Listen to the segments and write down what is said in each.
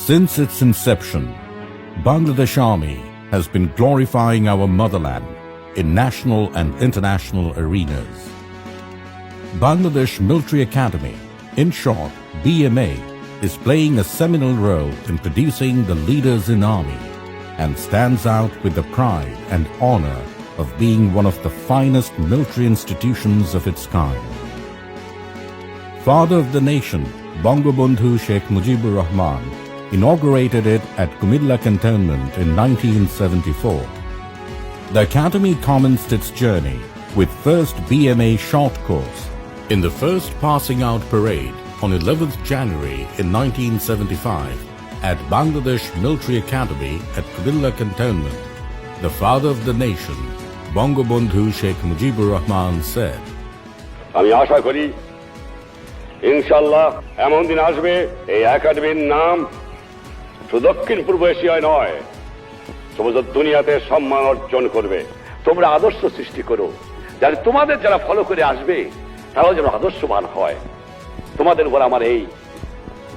Since its inception, Bangladesh Army has been glorifying our motherland in national and international arenas. Bangladesh Military Academy, in short BMA, is playing a seminal role in producing the leaders in army and stands out with the pride and honor of being one of the finest military institutions of its kind. Father of the nation, Bangabandhu Sheikh Mujibur Rahman, inaugurated it at Kumilla Cantonment in 1974. The academy commenced its journey with first BMA short course in the first passing out parade on 11th January in 1975 at Bangladesh Military Academy at Kumilla Cantonment. The father of the nation, Bangabandhu Sheikh Mujibur Rahman, said, আমি আশা করি ইনশাআল্লাহ এমন দিন আসবে এই একাডেমির নাম শুধু দক্ষিণ পূর্ব এশিয়ায় নয় সমগ্র দুনিয়াতে সম্মান অর্জন করবে। তোমরা আদর্শ সৃষ্টি করো, যাতে তোমাদের যারা ফলো করে আসবে তারাও যেন আদর্শবান হয়। তোমাদের উপর আমার এই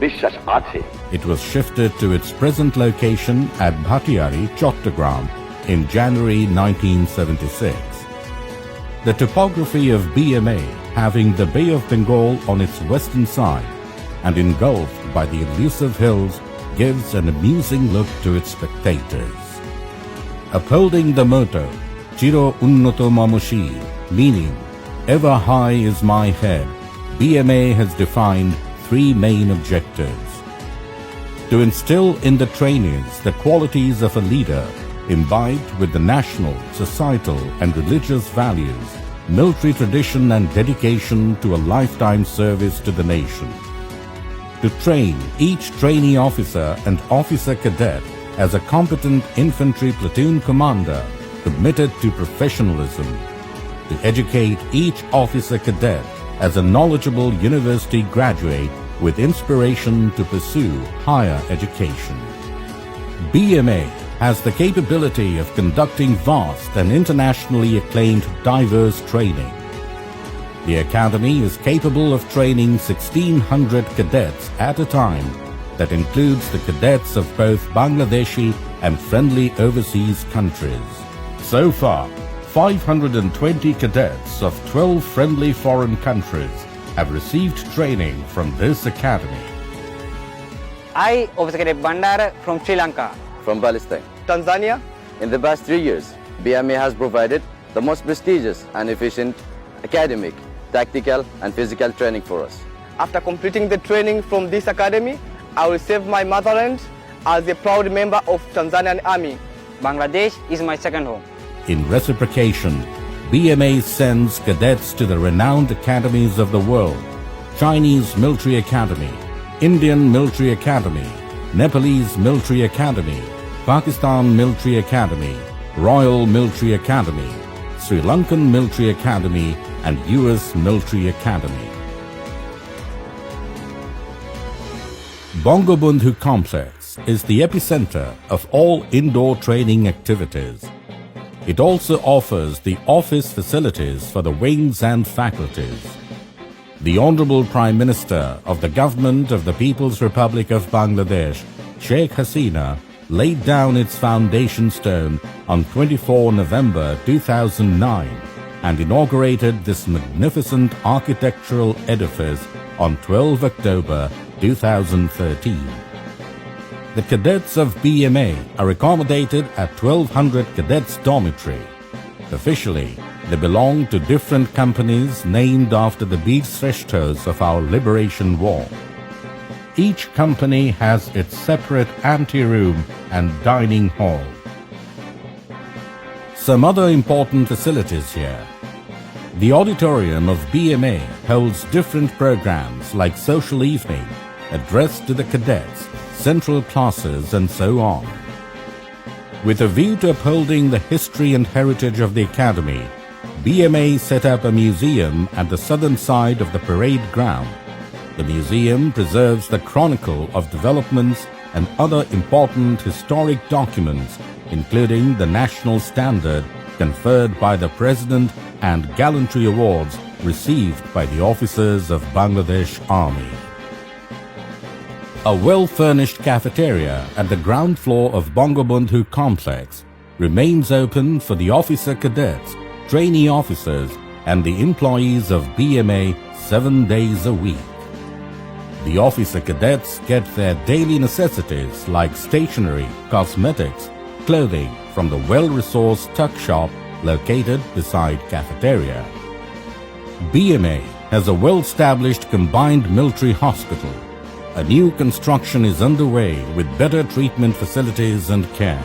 বিশ্বাস আছে। It was shifted to its present location at Bhattiari, Chattogram in January 1976. The topography of BMA, having the Bay of Bengal on its western side and engulfed by the elusive hills, gives an amusing look to its spectators. Upholding the motto, Chiro Unnato Mamushi, meaning, ever high is my head, BMA has defined three main objectives. To instill in the trainees the qualities of a leader imbibed with the national, societal and religious values, military tradition and dedication to a lifetime service to the nation. To train each trainee officer and officer cadet as a competent infantry platoon commander committed to professionalism. To educate each officer cadet as a knowledgeable university graduate with inspiration to pursue higher education. BMA has the capability of conducting vast and internationally acclaimed diverse training. The academy is capable of training 1,600 cadets at a time that includes the cadets of both Bangladeshi and friendly overseas countries. So far, 520 cadets of 12 friendly foreign countries have received training from this academy. I, Officer Cadet Bandara from Sri Lanka. From Palestine. Tanzania. In the past 3 years, BMA has provided the most prestigious and efficient academic, tactical and physical training for us. After completing the training from this academy, I will serve my motherland as a proud member of Tanzanian Army. Bangladesh is my second home. In reciprocation, BMA sends cadets to the renowned academies of the world: Chinese Military Academy, Indian Military Academy, Nepalese Military Academy, Pakistan Military Academy, Royal Military Academy, Sri Lankan Military Academy, and US Military Academy. Bangabandhu Complex is the epicenter of all indoor training activities. It also offers the office facilities for the wings and faculties. The Honorable Prime Minister of the Government of the People's Republic of Bangladesh, Sheikh Hasina, laid down its foundation stone on 24 November 2009 and inaugurated this magnificent architectural edifice on 12 October 2013. The cadets of BMA are accommodated at 1200 Cadets Dormitory. Officially, they belong to different companies named after the Veer Shreshthas of our liberation war. Each company has its separate anteroom and dining hall. Some other important facilities here. The auditorium of BMA holds different programs like social evening, addressed to the cadets, central classes and so on. With a view to upholding the history and heritage of the academy, BMA set up a museum at the southern side of the parade ground. The museum preserves the chronicle of developments and other important historic documents, including the national standard conferred by the President and gallantry awards received by the officers of Bangladesh Army. A well-furnished cafeteria at the ground floor of Bangabandhu complex remains open for the officer cadets, trainee officers and the employees of BMA 7 days a week. The officer cadets get their daily necessities like stationery, cosmetics, clothing from the well-resourced tuck shop located beside cafeteria. BMA has a well-established combined military hospital. A new construction is underway with better treatment facilities and care.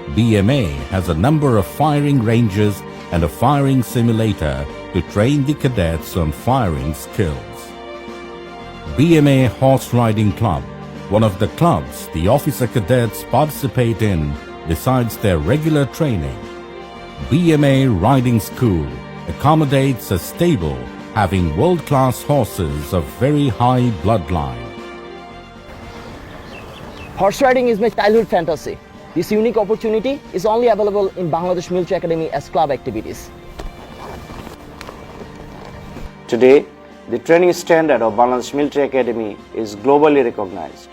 BMA has a number of firing ranges and a firing simulator to train the cadets on firing skills. BMA Horse Riding Club, one of the clubs the officer cadets participate in besides their regular training. BMA Riding School accommodates a stable having world-class horses of very high bloodline. Horse riding is my childhood fantasy. This unique opportunity is only available in Bangladesh Military Academy as club activities. Today, the training standard of Bangladesh Military Academy is globally recognized.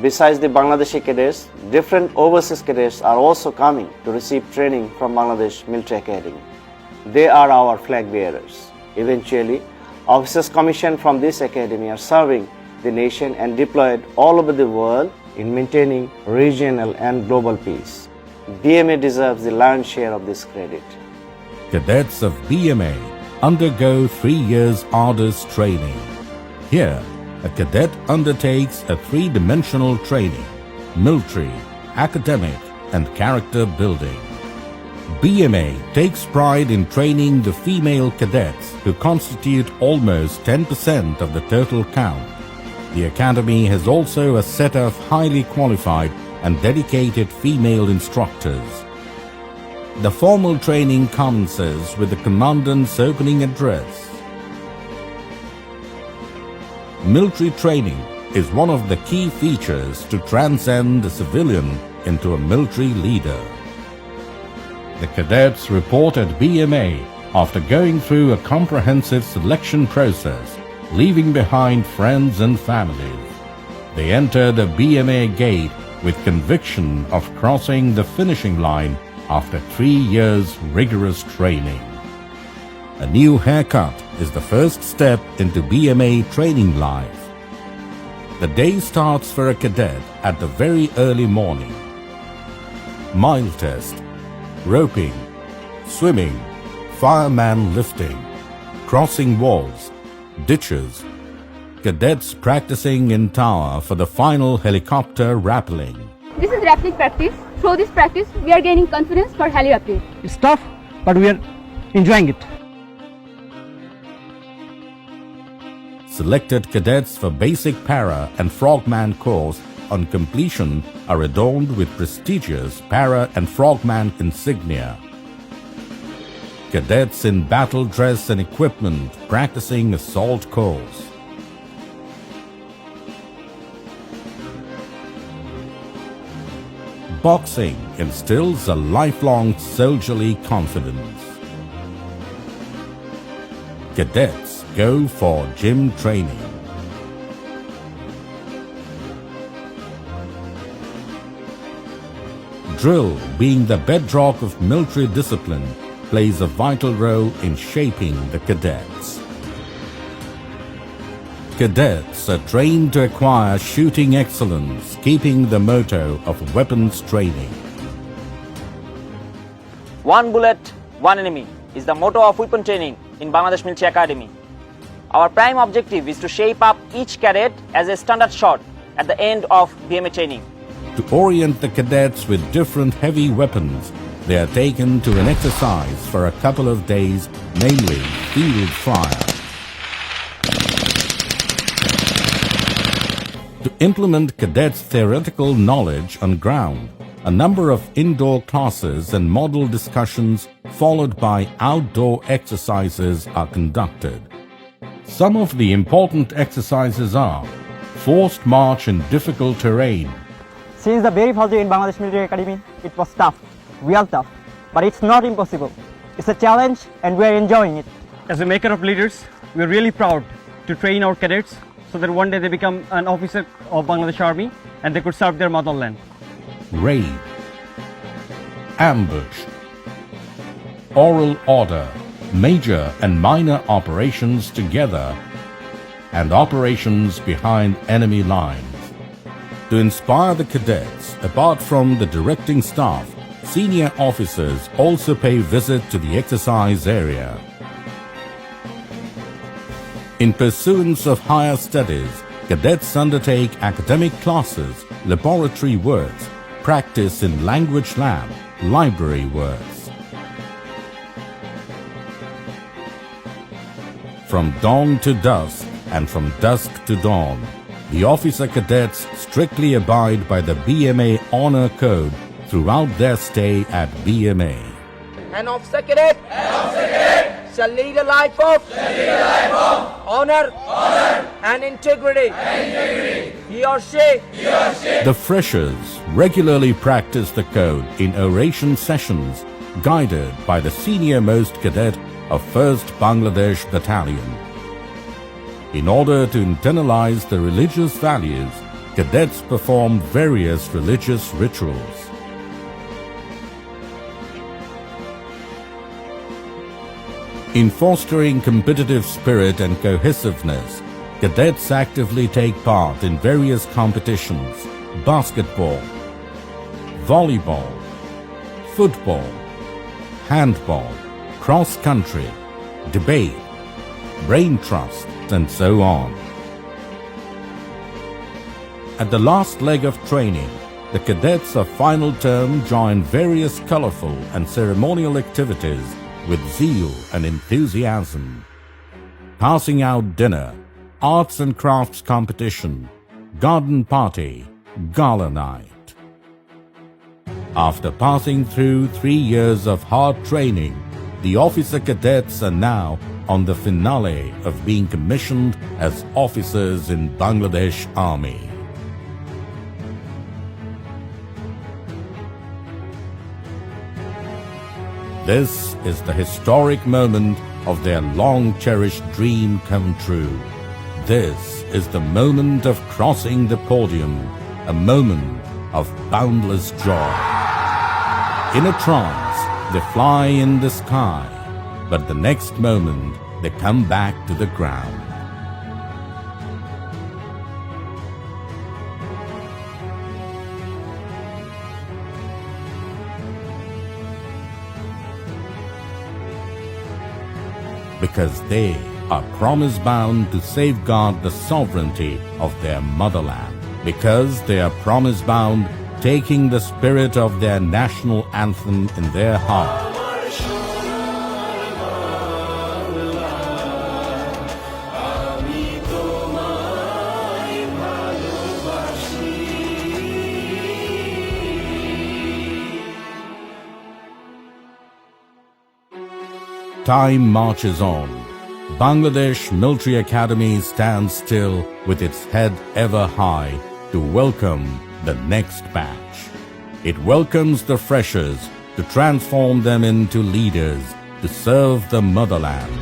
Besides the Bangladeshi cadets, different overseas cadets are also coming to receive training from Bangladesh Military Academy. They are our flag bearers. Eventually, officers commissioned from this academy are serving the nation and deployed all over the world in maintaining regional and global peace. BMA deserves the lion's share of this credit. Cadets of BMA undergo 3 years arduous training. Here, a cadet undertakes a three-dimensional training: military, academic, and character building. BMA takes pride in training the female cadets who constitute almost 10% of the total count. The Academy has also a set of highly qualified and dedicated female instructors. The formal training commences with the Commandant's opening address. Military training is one of the key features to transcend a civilian into a military leader. The cadets report at BMA after going through a comprehensive selection process, leaving behind friends and families. They enter the BMA gate with conviction of crossing the finishing line after 3 years rigorous training. A new haircut is the first step into BMA training life. The day starts for a cadet at the very early morning. Mile test, roping, swimming, fireman lifting, crossing walls, ditches, cadets practicing in tower for the final helicopter rappelling. This is rappelling practice. Through this practice, we are gaining confidence for heli rappelling. It's tough, but we are enjoying it. Selected cadets for basic para and frogman course on completion are adorned with prestigious para and frogman insignia. Cadets in battle dress and equipment practicing assault course. Boxing instills a lifelong soldierly confidence. Cadets go for gym training. Drill, being the bedrock of military discipline, plays a vital role in shaping the cadets. Cadets are trained to acquire shooting excellence, keeping the motto of weapons training. One bullet, one enemy is the motto of weapon training in Bangladesh Military Academy. Our prime objective is to shape up each cadet as a standard shot at the end of BMA training. To orient the cadets with different heavy weapons, they are taken to an exercise for a couple of days, namely field fire. To implement cadets' theoretical knowledge on ground, a number of indoor classes and model discussions followed by outdoor exercises are conducted. Some of the important exercises are forced march in difficult terrain. Since the very first day in Bangladesh Military Academy, it was tough, real tough, but it's not impossible. It's a challenge and we're enjoying it. As a maker of leaders, we're really proud to train our cadets so that one day they become an officer of Bangladesh Army and they could serve their motherland. Raid, ambush, oral order, major and minor operations together, and operations behind enemy lines. To inspire the cadets, apart from the directing staff, senior officers also pay visit to the exercise area. In pursuance of higher studies, cadets undertake academic classes, laboratory works, practice in language lab, library works. From dawn to dusk and from dusk to dawn, the officer cadets strictly abide by the BMA Honor Code throughout their stay at BMA. An officer cadet shall lead a life of honor and integrity. He or she. The freshers regularly practice the code in oration sessions guided by the senior-most cadet of 1st Bangladesh Battalion. In order to internalize the religious values, cadets perform various religious rituals. In fostering competitive spirit and cohesiveness, cadets actively take part in various competitions: basketball, volleyball, football, handball, cross-country, debate, brain trust, and so on. At the last leg of training, the cadets of final term join various colorful and ceremonial activities with zeal and enthusiasm. Passing out dinner, arts and crafts competition, garden party, gala night. After passing through 3 years of hard training, the officer cadets are now on the finale of being commissioned as officers in Bangladesh Army. This is the historic moment of their long-cherished dream come true. This is the moment of crossing the podium, a moment of boundless joy. In a trance, they fly in the sky, but the next moment they come back to the ground. Because they are promise-bound to safeguard the sovereignty of their motherland. Because they are promise-bound, taking the spirit of their national anthem in their heart. Time marches on. Bangladesh Military Academy stands still with its head ever high to welcome the next batch. It welcomes the freshers to transform them into leaders to serve the motherland